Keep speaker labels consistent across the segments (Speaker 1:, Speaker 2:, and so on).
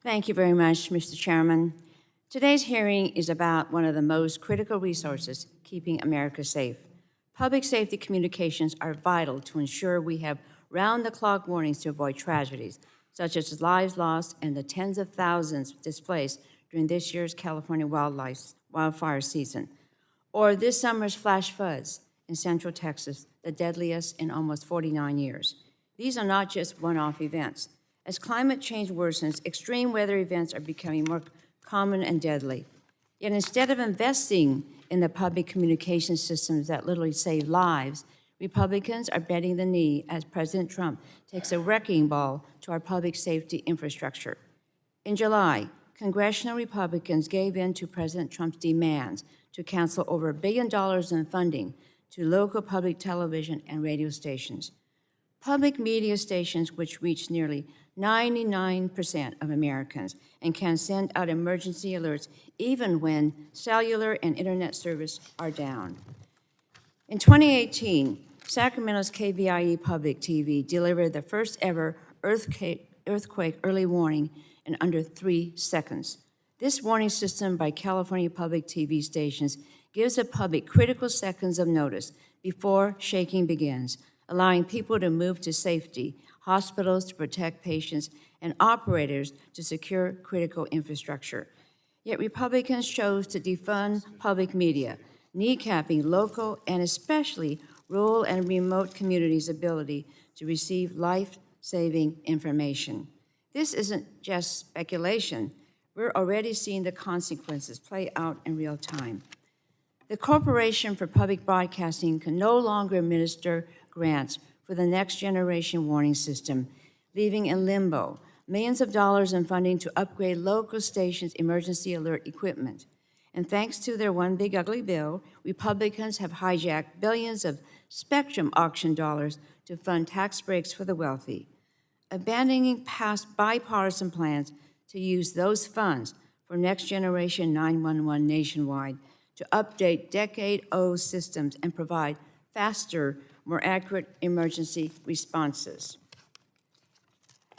Speaker 1: Thank you very much, Mr. Chairman. Today's hearing is about one of the most critical resources keeping America safe. Public safety communications are vital to ensure we have round-the-clock warnings to avoid tragedies, such as lives lost and the tens of thousands displaced during this year's California wildfire season, or this summer's flash floods in Central Texas, the deadliest in almost 49 years. These are not just one-off events. As climate change worsens, extreme weather events are becoming more common and deadly. Yet instead of investing in the public communication systems that literally save lives, Republicans are bending the knee as President Trump takes a wrecking ball to our public safety infrastructure. In July, congressional Republicans gave in to President Trump's demands to cancel over $1 billion in funding to local public television and radio stations. Public media stations, which reach nearly 99% of Americans and can send out emergency alerts even when cellular and internet service are down. In 2018, Sacramento's KVIE Public TV delivered the first ever earthquake early warning in under 3 seconds. This warning system by California public TV stations gives the public critical seconds of notice before shaking begins, allowing people to move to safety, hospitals to protect patients, and operators to secure critical infrastructure. Yet Republicans chose to defund public media, kneecapping local and especially rural and remote communities' ability to receive life-saving information. This isn't just speculation. We're already seeing the consequences play out in real time. The Corporation for Public Broadcasting can no longer administer grants for the next generation warning system, leaving in limbo millions of dollars in funding to upgrade local stations' emergency alert equipment. And thanks to their one big ugly bill, Republicans have hijacked billions of spectrum auction dollars to fund tax breaks for the wealthy, abandoning past bipartisan plans to use those funds for next generation 911 nationwide to update decade-old systems and provide faster, more accurate emergency responses.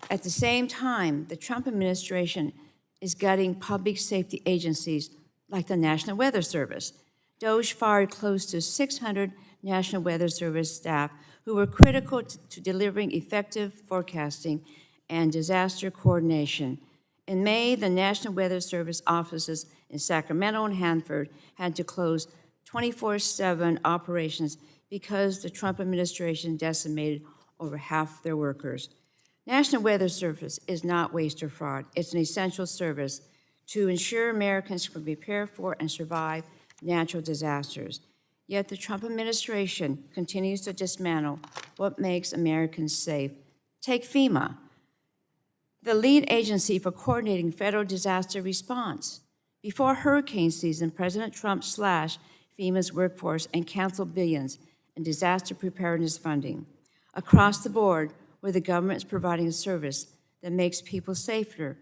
Speaker 1: At the same time, the Trump administration is gutting public safety agencies like the National Weather Service. DOJ fired close to 600 National Weather Service staff who were critical to delivering effective forecasting and disaster coordination. In May, the National Weather Service offices in Sacramento and Hanford had to close 24/7 operations because the Trump administration decimated over half their workers. National Weather Service is not waste or fraud. It's an essential service to ensure Americans can prepare for and survive natural disasters. Yet the Trump administration continues to dismantle what makes Americans safe. Take FEMA, the lead agency for coordinating federal disaster response. Before hurricane season, President Trump slashed FEMA's workforce and canceled billions in disaster preparedness funding. Across the board, where the government is providing a service that makes people safer,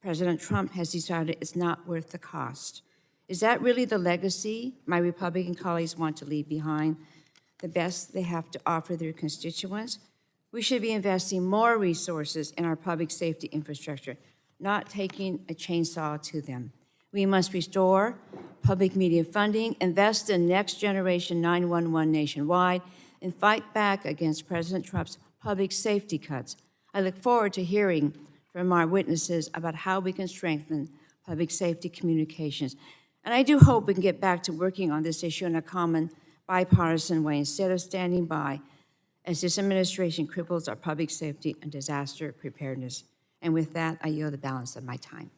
Speaker 1: President Trump has decided it's not worth the cost. Is that really the legacy my Republican colleagues want to leave behind? The best they have to offer their constituents? We should be investing more resources in our public safety infrastructure, not taking a chainsaw to them. We must restore public media funding, invest in next generation 911 nationwide, and fight back against President Trump's public safety cuts. I look forward to hearing from our witnesses about how we can strengthen public safety communications. And I do hope we can get back to working on this issue in a common bipartisan way instead of standing by as this administration cripples our public safety and disaster preparedness. And with that, I yield the balance of my time.